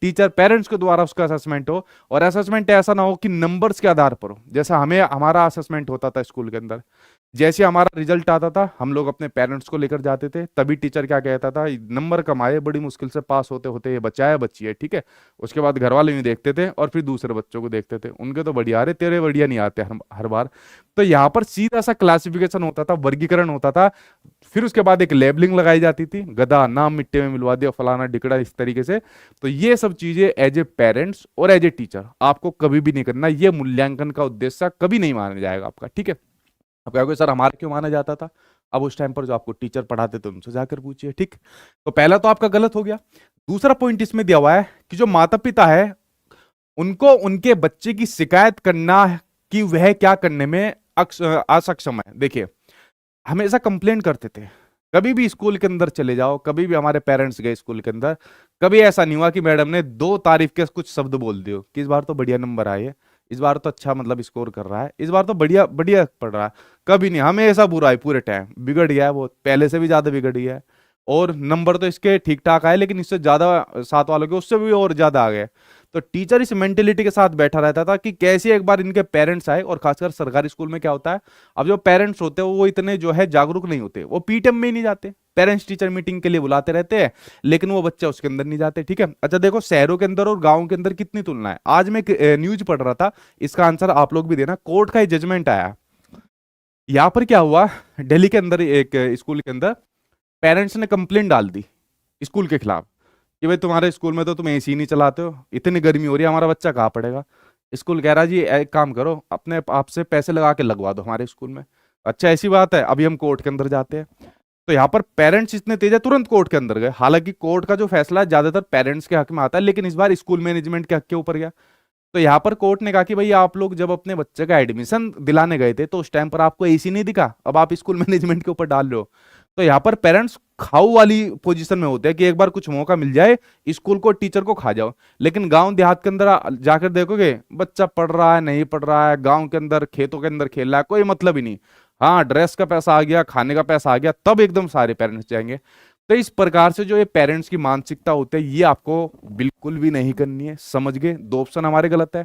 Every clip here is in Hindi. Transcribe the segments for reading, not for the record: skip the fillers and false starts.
टीचर पेरेंट्स के द्वारा उसका असेसमेंट हो, और असेसमेंट ऐसा ना हो कि नंबर्स के आधार पर हो। जैसा हमें हमारा असेसमेंट होता था स्कूल के अंदर, जैसे हमारा रिजल्ट आता था हम लोग अपने पेरेंट्स को लेकर जाते थे, तभी टीचर क्या कहता था, नंबर कम आए, बड़ी मुश्किल से पास होते होते ये बच्चा है बच्ची है, ठीक है। उसके बाद घर वाले नहीं देखते थे और फिर दूसरे बच्चों को देखते थे, उनके तो बढ़िया आ रहे, तेरे बढ़िया नहीं आते हर बार। तो यहाँ पर सीधा सा क्लासिफिकेशन होता था, वर्गीकरण होता था। फिर उसके बाद एक लेबलिंग लगाई जाती थी, गधा नाम मिट्टी में मिलवा दिया, फलाना ढिकड़ा, इस तरीके से। तो ये सब चीजें एज ए पेरेंट्स और एज ए टीचर आपको कभी भी नहीं करना, ये मूल्यांकन का उद्देश्य कभी नहीं माना जाएगा आपका, ठीक है। अब कहोगे सर हमारा क्यों माना जाता था? अब उस टाइम पर जो आपको टीचर पढ़ाते थे उनसे जाकर पूछिए, ठीक। तो पहला तो आपका गलत हो गया। दूसरा पॉइंट इसमें दिया हुआ है कि जो माता पिता है उनको उनके बच्चे की शिकायत करना कि वह क्या करने में असक्षम है। देखिए, हमेशा कंप्लेन करते थे, कभी भी स्कूल के अंदर चले जाओ, कभी भी हमारे पेरेंट्स गए स्कूल के अंदर, कभी ऐसा नहीं हुआ कि मैडम ने दो तारीफ के कुछ शब्द बोल दियो कि इस बार तो बढ़िया नंबर आए, इस बार तो अच्छा मतलब स्कोर कर रहा है, इस बार तो बढ़िया बढ़िया पढ़ रहा है। कभी नहीं, हमेशा बुरा है, पूरे टाइम बिगड़ गया है, वो पहले से भी ज्यादा बिगड़ गया है। और नंबर तो इसके ठीक ठाक आए, लेकिन इससे ज्यादा साथ वालों के उससे भी और ज्यादा आ गए। तो टीचर इस मेंटेलिटी के साथ बैठा रहता था कि कैसे एक बार इनके पेरेंट्स आए, और खासकर सरकारी स्कूल में क्या होता है, अब जो पेरेंट्स होते हैं वो इतने जो है जागरूक नहीं होते, वो पीटीएम में ही नहीं जाते, पेरेंट्स टीचर मीटिंग के लिए बुलाते रहते हैं, लेकिन वो बच्चा उसके अंदर नहीं जाते, ठीक है। अच्छा देखो, शहरों के अंदर और गांव के अंदर कितनी तुलना है। आज मैं न्यूज पढ़ रहा था, इसका आंसर आप लोग भी देना। कोर्ट का जजमेंट आया, यहां पर क्या हुआ, दिल्ली के अंदर एक स्कूल के अंदर पेरेंट्स ने कंप्लेंट डाल दी स्कूल के खिलाफ कि भाई तुम्हारे स्कूल में तो तुम एसी नहीं चलाते हो, इतनी गर्मी हो रही है, हमारा बच्चा कहाँ पढ़ेगा। स्कूल कह रहा जी एक काम करो, अपने आप से पैसे लगा के लगवा दो हमारे स्कूल में। अच्छा ऐसी बात है, अभी हम कोर्ट के अंदर जाते हैं। तो यहाँ पर पेरेंट्स इतने तेज है, तुरंत कोर्ट के अंदर गए। हालांकि कोर्ट का जो फैसला है ज्यादातर पेरेंट्स के हक में आता है, लेकिन इस बार स्कूल मैनेजमेंट के हक के ऊपर गया। तो यहाँ पर कोर्ट ने कहा कि भाई आप लोग जब अपने बच्चे का एडमिशन दिलाने गए थे तो उस टाइम पर आपको एसी नहीं दिखा, अब आप स्कूल मैनेजमेंट के ऊपर डाल रहे हो। तो यहाँ पर पेरेंट्स खाऊ वाली पोजीशन में होते हैं कि एक बार कुछ मौका मिल जाए स्कूल को टीचर को खा जाओ। लेकिन गांव देहात के अंदर जाकर देखोगे, बच्चा पढ़ रहा है नहीं पढ़ रहा है, गांव के अंदर खेतों के अंदर खेल रहा है, कोई मतलब ही नहीं। हाँ ड्रेस का पैसा आ गया, खाने का पैसा आ गया, तब एकदम सारे पेरेंट्स जाएंगे। तो इस प्रकार से जो ये पेरेंट्स की मानसिकता होती है, ये आपको बिल्कुल भी नहीं करनी है, समझ गए। दो ऑप्शन हमारे गलत है।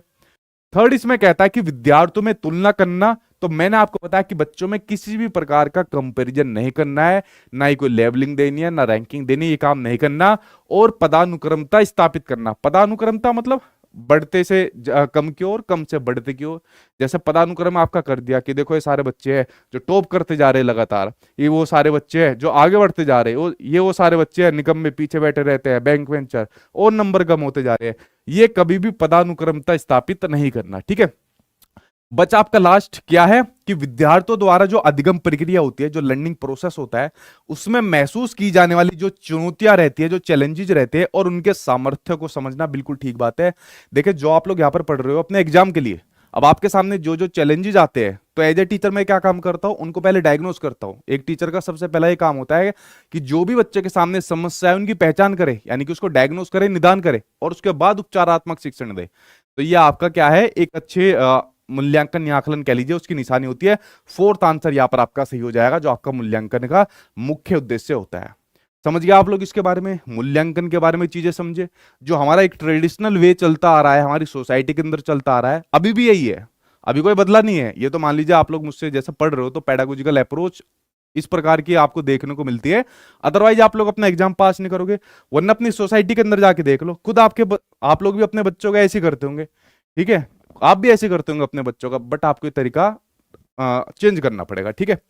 थर्ड इसमें कहता है कि विद्यार्थियों में तुलना करना, तो मैंने आपको बताया कि बच्चों में किसी भी प्रकार का कंपैरिजन नहीं करना है, ना ही कोई लेबलिंग देनी है, ना रैंकिंग देनी, ये काम नहीं करना। और पदानुक्रमता स्थापित करना, पदानुक्रमता मतलब बढ़ते से कम की ओर, कम से बढ़ते की ओर। जैसे पदानुक्रम आपका कर दिया कि देखो ये सारे बच्चे हैं जो टॉप करते जा रहे हैं लगातार, ये वो सारे बच्चे हैं जो आगे बढ़ते जा रहे हैं, ये वो सारे बच्चे हैं निकम्मे पीछे बैठे रहते हैं बैंक वेंचर, और नंबर कम होते जा रहे हैं। ये कभी भी पदानुक्रमता स्थापित नहीं करना, ठीक है। बचा आपका लास्ट क्या है कि विद्यार्थियों द्वारा जो अधिगम प्रक्रिया होती है, जो लर्निंग प्रोसेस होता है, उसमें महसूस की जाने वाली जो चुनौतियां रहती है, जो चैलेंजेस रहते हैं, और उनके सामर्थ्य को समझना। बिल्कुल ठीक बात है। देखिए जो आप लोग यहां पर पढ़ रहे हो अपने एग्जाम के लिए, अब आपके सामने जो जो चैलेंजेस आते हैं, तो एज ए टीचर मैं क्या काम करता हूं, उनको पहले डायग्नोस करता हूं। एक टीचर का सबसे पहला ये काम होता है कि जो भी बच्चे के सामने समस्या है उनकी पहचान करे, यानी कि उसको डायग्नोस करे, निदान करे, और उसके बाद उपचारात्मक शिक्षण दे। तो ये आपका क्या है, एक अच्छे मूल्यांकन या आकलन कह लीजिए, उसकी निशानी होती है। फोर्थ आंसर यहां पर आपका सही हो जाएगा, जो आपका मूल्यांकन का मुख्य उद्देश्य होता है। समझ गया आप लोग इसके बारे में, मूल्यांकन के बारे में चीजें समझे। जो हमारा एक ट्रेडिशनल वे चलता आ रहा है, हमारी सोसाइटी के अंदर चलता आ रहा है, अभी भी यही है, अभी कोई बदला नहीं है। ये तो मान लीजिए आप लोग मुझसे जैसे पढ़ रहे हो, तो पेडागोजिकल अप्रोच इस प्रकार की आपको देखने को मिलती है, अदरवाइज आप लोग अपना एग्जाम पास नहीं करोगे। वरना अपनी सोसाइटी के अंदर जाके देख लो, खुद आप लोग भी अपने बच्चों का ऐसे ही करते होंगे, ठीक है। आप भी ऐसे करते होंगे अपने बच्चों का, बट आपको ये तरीका चेंज करना पड़ेगा, ठीक है।